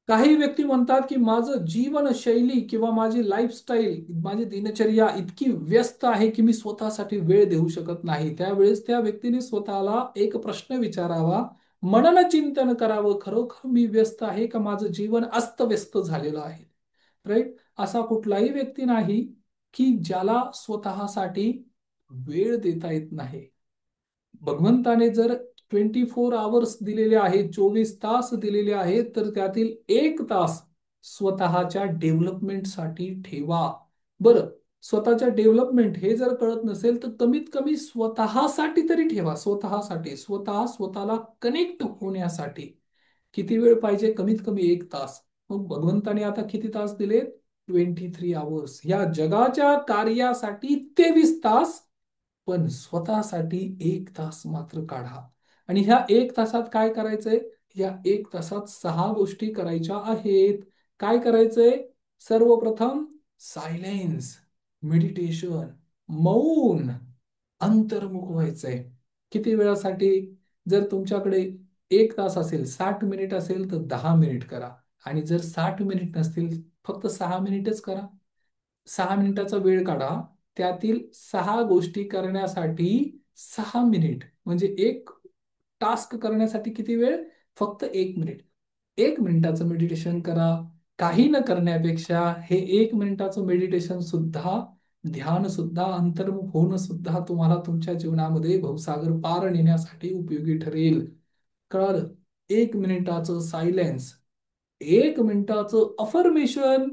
काही व्यक्ती म्हणतात की माझं जीवनशैली किंवा माझी लाईफस्टाईल, माझी दिनचर्या इतकी व्यस्त आहे की मी स्वतःसाठी वेळ देऊ शकत नाही. त्यावेळेस त्या व्यक्तीने स्वतःला एक प्रश्न विचारावा, मननचिंतन करावं, खरोखर मी व्यस्त आहे का माझं जीवन अस्तव्यस्त झालेलं आहे? राईट. असा कुठलाही व्यक्ती नाही की ज्याला स्वतःसाठी वेळ देता येत नाही. भगवंताने जर 24 आवर्स दिलेले आहेत, 24 तास दिलेले आहेत, तर त्यातील 1 तास स्वतःच्या डेव्हलपमेंटसाठी ठेवा. बरं, स्वतःच्या डेव्हलपमेंट हे जर कळत नसेल तर कमीत कमी स्वतःसाठी तरी ठेवा. स्वतःसाठी, स्वतःला कनेक्ट होण्यासाठी किती वेळ पाहिजे? कमीत कमी 1 तास. मग भगवंताने आता किती तास दिले? 23 आवर्स. या जगाच्या कार्यासाठी 23 तास, पण स्वतःसाठी 1 तास मात्र काढा. आणि ह्या 1 तासात काय करायचंय? या 1 तासात 6 गोष्टी करायच्या आहेत. काय करायचंय? सर्वप्रथम सायलेन्स, मेडिटेशन, मौन, अंतर्मुख व्हायचंय. किती वेळासाठी? जर तुमच्याकडे 1 तास असेल, 60 मिनिट असेल तर 10 मिनिट करा. आणि जर 60 मिनिट नसतील, फक्त 6 मिनिटच करा. 6 मिनिटाचा वेळ काढा. त्यातील 6 गोष्टी करण्यासाठी 6 मिनिट, म्हणजे एक टास्क करण्यासाठी किती वेळ? फक्त 1 मिनिट. 1 मिनिटाचं मेडिटेशन करा. काही न करण्यापेक्षा हे 1 मिनिटाचं मेडिटेशन सुद्धा, ध्यान सुद्धा, अंतर्मुख होणं सुद्धा तुम्हाला तुमच्या जीवनामध्ये भवसागर पार नेण्यासाठी उपयोगी ठरेल. कळालं? 1 मिनिटाचं सायलेन्स, 1 मिनिटाचं अफर्मेशन.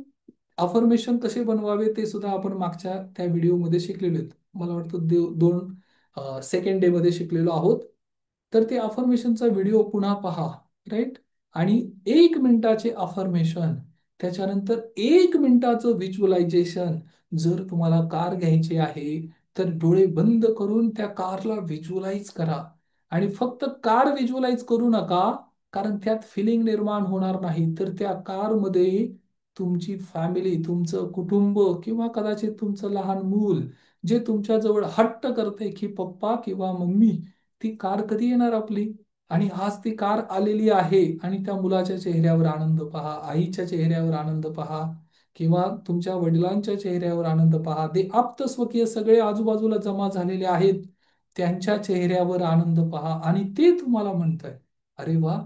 अफर्मेशन कसे बनवावे ते सुद्धा आपण मागच्या त्या व्हिडिओमध्ये शिकलेलो आहेत. मला वाटतं 2 सेकंड डे मध्ये शिकलेलो आहोत. तर ते अफर्मेशनचा व्हिडिओ पुन्हा पहा. राईट. आणि 1 मिनिटाचे अफर्मेशन, त्याच्यानंतर 1 मिनिटाचं व्हिज्युअलायझेशन. जर तुम्हाला कार घ्यायची आहे तर डोळे बंद करून त्या कारला व्हिज्युअलाइज करा. आणि फक्त कार व्हिज्युअलाइज करू नका, कारण त्यात फिलिंग निर्माण होणार नाही. तर त्या कारमध्ये तुमची फॅमिली, तुमचं कुटुंब, किंवा कदाचित तुमचं लहान मूल जे तुमच्याजवळ हट्ट करते की पप्पा किंवा मम्मी, ती कार कधी येणार आपली? आणि आज ती कार आलेली आहे. आणि त्या मुलाच्या चेहऱ्यावर आनंद पहा, आईच्या चेहऱ्यावर आनंद पहा, किंवा तुमच्या वडिलांच्या चेहऱ्यावर आनंद पहा. ते आप्तस्वकीय सगळे आजूबाजूला जमा झालेले आहेत, त्यांच्या चेहऱ्यावर आनंद पहा. आणि ते तुम्हाला म्हणताय, अरे वा,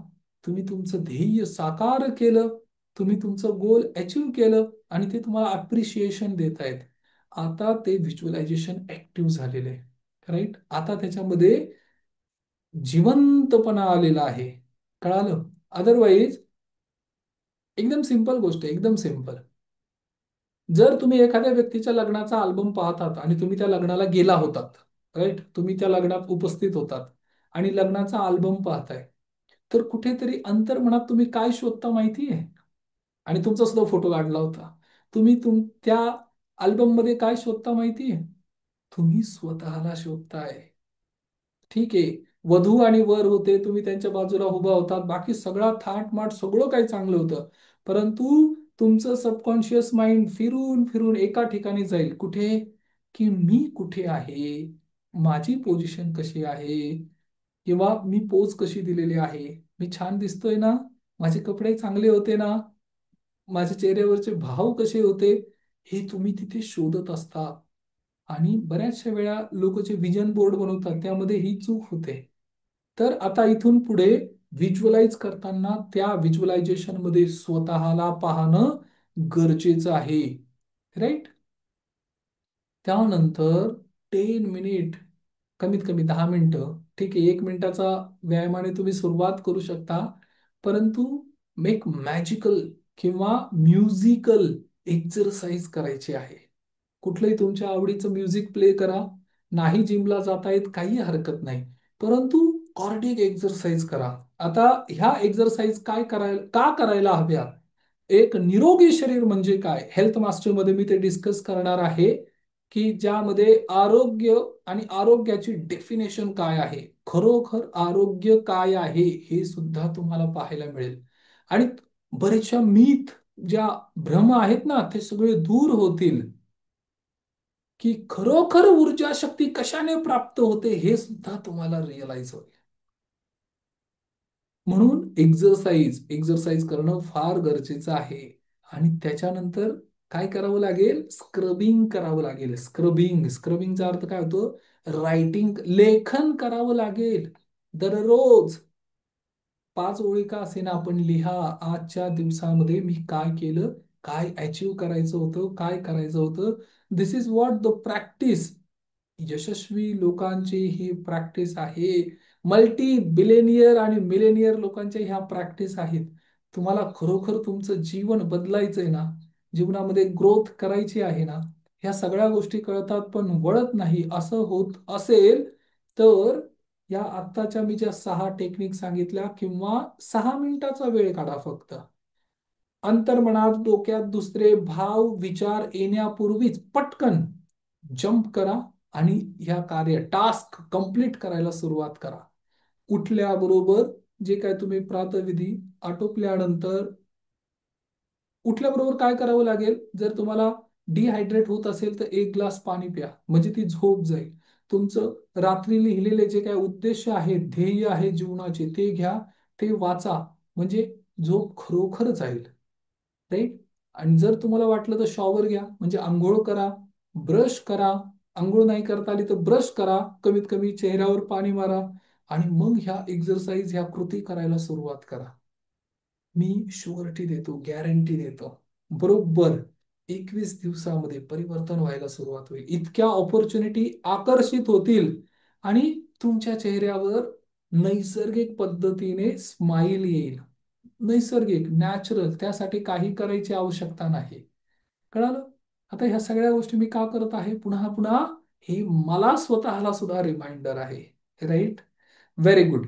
तुम्ही तुमचं ध्येय साकार केलं, तुम्ही तुमचं गोल अचीव्ह केलं, आणि ते तुम्हाला अप्रिशिएशन देत आहेत. आता ते व्हिज्युअलायझेशन ऍक्टिव्ह झालेलं आहे. राईट. आता त्याच्यामध्ये जिवंतपणा आलेला आहे. कळालं? अदरवाईज एकदम सिंपल गोष्ट आहे, एकदम सिंपल. जर तुम्ही एखाद्या व्यक्तीच्या लग्नाचा अल्बम पाहतात आणि तुम्ही त्या लग्नाला गेला होतात, राईट, तुम्ही त्या लग्नात उपस्थित होतात आणि लग्नाचा अल्बम पाहताय, तर कुठेतरी अंतर्मनात तुम्ही काय शोधता माहिती आहे? आणि तुमचा सुद्धा फोटो काढला होता. तुम्ही त्या अल्बम मध्ये काय शोधता माहिती आहे? तुम्ही स्वतःला शोधताय. ठीक आहे, वधू आणि वर होते, तुम्ही त्यांच्या बाजूला उभा होतात, बाकी सगळा थाटमाट सगळं काही चांगलं होतं. परंतु तुमचं सबकॉन्शियस माइंड फिरून फिरून एका ठिकाणी जाईल. कुठे? की मी कुठे आहे, माझी पोझिशन कशी आहे, किंवा मी पोज कशी दिलेली आहे, मी छान दिसतोय ना, माझे कपडे चांगले होते ना, माझ्या चेहऱ्यावरचे भाव कसे होते, हे तुम्ही तिथे शोधत असता. आणि बऱ्याचशा वेळा लोक जे विजन बोर्ड बनवतात त्यामध्ये ही चूक होते. तर आता इथून पुढे व्हिज्युअलाइज करताना त्या व्हिज्युअलायझेशन मध्ये स्वतःला पाहणं गरजेचं आहे. राईट. त्यानंतर 10 मिनिट, कमीत कमी 10 मिनिटं, ठीक आहे, 1 मिनिटाचा व्यायामाने तुम्ही सुरुवात करू शकता. परंतु मेक मॅजिकल किंवा म्युझिकल एक्सरसाइज करायची आहे. कुठलंही तुमच्या आवडीचं म्युझिक प्ले करा. नाही जिमला जाता येत, काही हरकत नाही, परंतु कार्डिक एक्सरसाइज करा. आता ह्या एक्सरसाइज काय करायला, का करायला हव्या? एक निरोगी शरीर म्हणजे काय, हेल्थ मास्टर मध्ये मी ते डिस्कस करणार आहे, की ज्यामध्ये आरोग्य आणि आरोग्याची डेफिनेशन काय आहे, खरोखर आरोग्य काय आहे हे सुद्धा तुम्हाला पाहायला मिळेल. आणि बरेचशा मीथ, ज्या भ्रम आहेत ना, ते सगळे दूर होतील. की खरोखर ऊर्जा शक्ती कशाने प्राप्त होते हे सुद्धा तुम्हाला रिअलाइज होईल. म्हणून एक्झरसाइज एक्झरसाइज करणं फार गरजेचं आहे. आणि त्याच्यानंतर काय करावं लागेल? स्क्रबिंग करावं लागेल. स्क्रबिंग स्क्रबिंगचा अर्थ काय होतो? रायटिंग, लेखन करावं लागेल. दररोज 5 ओळी का असेना आपण लिहा, आजच्या दिवसामध्ये मी काय केलं, काय अचीव करायचं होतं, काय करायचं होतं. दिस इज व्हॉट द प्रॅक्टिस. यशस्वी लोकांची ही प्रॅक्टिस आहे. मल्टी बिलेनियर आणि मिलेनियर लोकांच्या ह्या प्रॅक्टिस आहेत. तुम्हाला खरोखर तुमचं जीवन बदलायचंय ना, जीवनामध्ये ग्रोथ करायची आहे ना, ह्या सगळ्या गोष्टी कळतात पण वळत नाही असं होत असेल तर या आत्ताच्या मी ज्या 6 टेक्निक सांगितल्या, किंवा 6 मिनिटाचा वेळ काढा फक्त. अंतर्मनात, डोक्यात दुसरे भाव विचार येण्यापूर्वीच पटकन जंप करा आणि ह्या कार्य टास्क कंप्लीट करायला सुरुवात करा. उठल्याबरोबर जे काय तुम्ही प्रातःविधी आटोपल्यानंतर उठल्याबरोबर काय करावं लागेल? जर तुम्हाला डिहायड्रेट होत असेल तर 1 ग्लास पाणी प्या, म्हणजे ती झोप जाईल. तुमचं रात्री लिहिलेले जे काय उद्देश आहेत, ध्येय आहे जीवनाचे, ते घ्या, ते वाचा, म्हणजे झोप खरोखर जाईल. राईट. आणि जर तुम्हाला वाटलं तर शॉवर घ्या, म्हणजे आंघोळ करा, ब्रश करा. आंघोळ नाही करता आली तर ब्रश करा, कमीत कमी चेहऱ्यावर पाणी मारा, आणि मग ह्या एक्झरसाइज, ह्या कृती करायला सुरुवात करा. मी शुअरिटी देतो, गॅरंटी देतो, बरोबर 21 दिवसामध्ये परिवर्तन व्हायला सुरुवात होईल. इतक्या ऑपॉर्च्युनिटी आकर्षित होतील आणि तुमच्या चेहऱ्यावर नैसर्गिक पद्धतीने स्माईल येईल. नैसर्गिक, नॅचरल, त्यासाठी काही करायची आवश्यकता नाही. कळालं? आता ह्या सगळ्या गोष्टी मी का करत आहे पुन्हा पुन्हा? हे मला स्वतःला सुद्धा रिमाइंडर आहे. राईट. Very good.